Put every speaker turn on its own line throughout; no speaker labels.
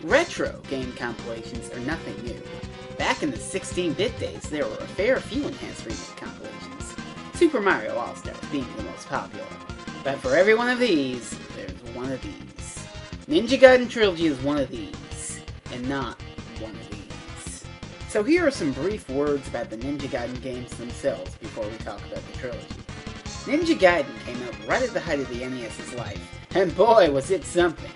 Retro game compilations are nothing new. Back in the 16-bit days, there were a fair few enhanced remake compilations, Super Mario All-Stars being the most popular. But for every one of these, there's one of these. Ninja Gaiden Trilogy is one of these, and not one of these. So here are some brief words about the Ninja Gaiden games themselves before we talk about the trilogy. Ninja Gaiden came out right at the height of the NES's life, and boy was it something!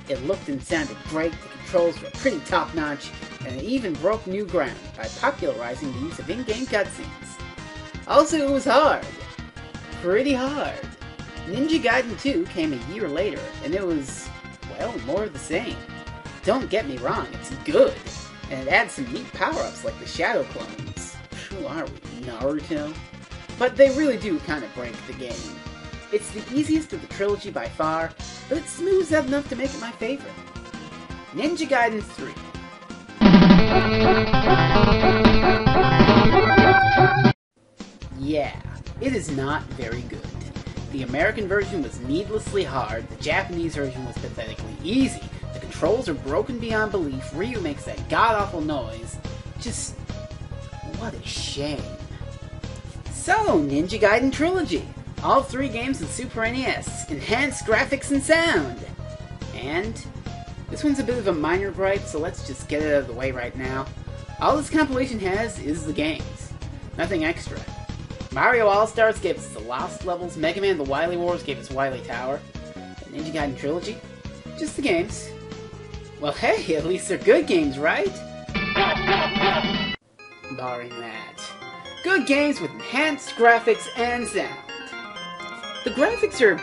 It looked and sounded great, the controls were pretty top-notch, and it even broke new ground by popularizing the use of in-game cutscenes. Also, it was hard. Pretty hard. Ninja Gaiden 2 came a year later, and it was, well, more of the same. Don't get me wrong, it's good, and it adds some neat power-ups like the Shadow Clones. Who are we, Naruto? But they really do kind of break the game. It's the easiest of the trilogy by far, but it smooths out enough to make it my favorite. Ninja Gaiden 3. Yeah, it is not very good. The American version was needlessly hard, the Japanese version was pathetically easy, the controls are broken beyond belief, Ryu makes that god-awful noise. Just, what a shame. So, Ninja Gaiden Trilogy. All 3 games in Super NES, enhanced graphics and sound. And this one's a bit of a minor gripe, so let's just get it out of the way right now. All this compilation has is the games. Nothing extra. Mario All-Stars gave us the Lost Levels, Mega Man The Wily Wars gave us Wily Tower, and Ninja Gaiden Trilogy, just the games. Well hey, at least they're good games, right? Barring that. Good games with enhanced graphics and sound. The graphics are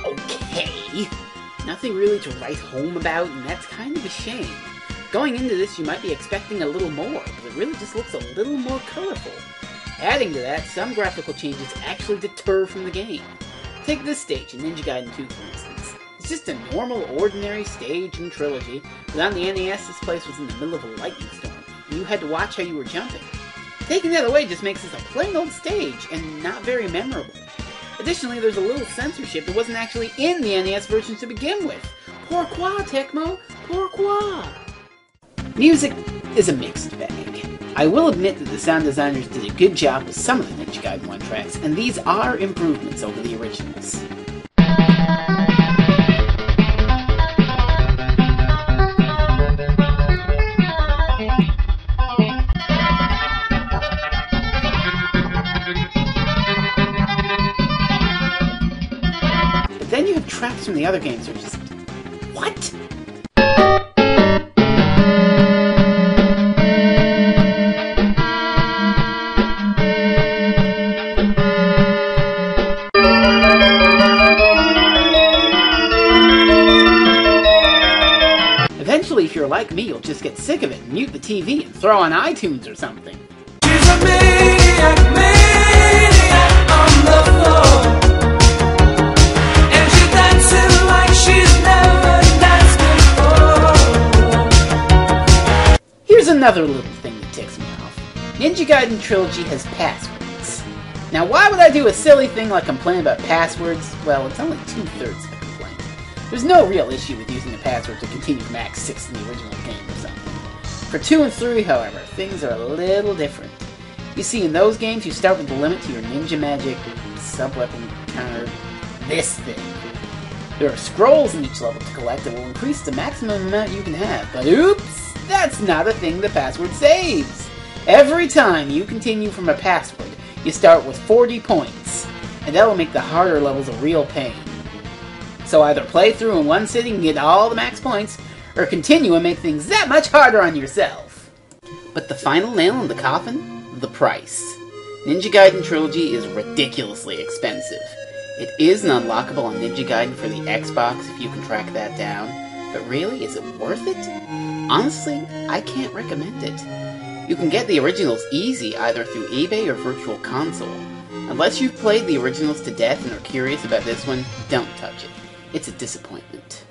okay. Nothing really to write home about, and that's kind of a shame. Going into this, you might be expecting a little more, but it really just looks a little more colorful. Adding to that, some graphical changes actually deter from the game. Take this stage in Ninja Gaiden 2, for instance. It's just a normal, ordinary stage in Trilogy, but on the NES, this place was in the middle of a lightning storm, and you had to watch how you were jumping. Taking that away just makes this a plain old stage, and not very memorable. Additionally, there's a little censorship that wasn't actually in the NES version to begin with. Pourquoi, Tecmo? Pourquoi? Music is a mixed bag. I will admit that the sound designers did a good job with some of the Ninja Gaiden 1 tracks, and these are improvements over the originals. Then you have tracks from the other games that are just... what? Eventually, if you're like me, you'll just get sick of it, mute the TV, and throw on iTunes or something.
She's a maniac, maniac on the floor.
Here's another little thing that ticks me off. Ninja Gaiden Trilogy has passwords. Now why would I do a silly thing like complain about passwords? Well, it's only 2/3 of a complaint. There's no real issue with using a password to continue from Act 6 in the original game or something. For 2 and 3, however, things are a little different. You see, in those games you start with the limit to your ninja magic, sub-weapon counter, this thing. There are scrolls in each level to collect that will increase the maximum amount you can have, but oops! That's not a thing the password saves! Every time you continue from a password, you start with 40 points, and that'll make the harder levels a real pain. So either play through in one sitting and get all the max points, or continue and make things that much harder on yourself. But the final nail in the coffin? The price. Ninja Gaiden Trilogy is ridiculously expensive. It is unlockable on Ninja Gaiden for the Xbox if you can track that down, but really, is it worth it? Honestly, I can't recommend it. You can get the originals easy either through eBay or Virtual Console. Unless you've played the originals to death and are curious about this one, don't touch it. It's a disappointment.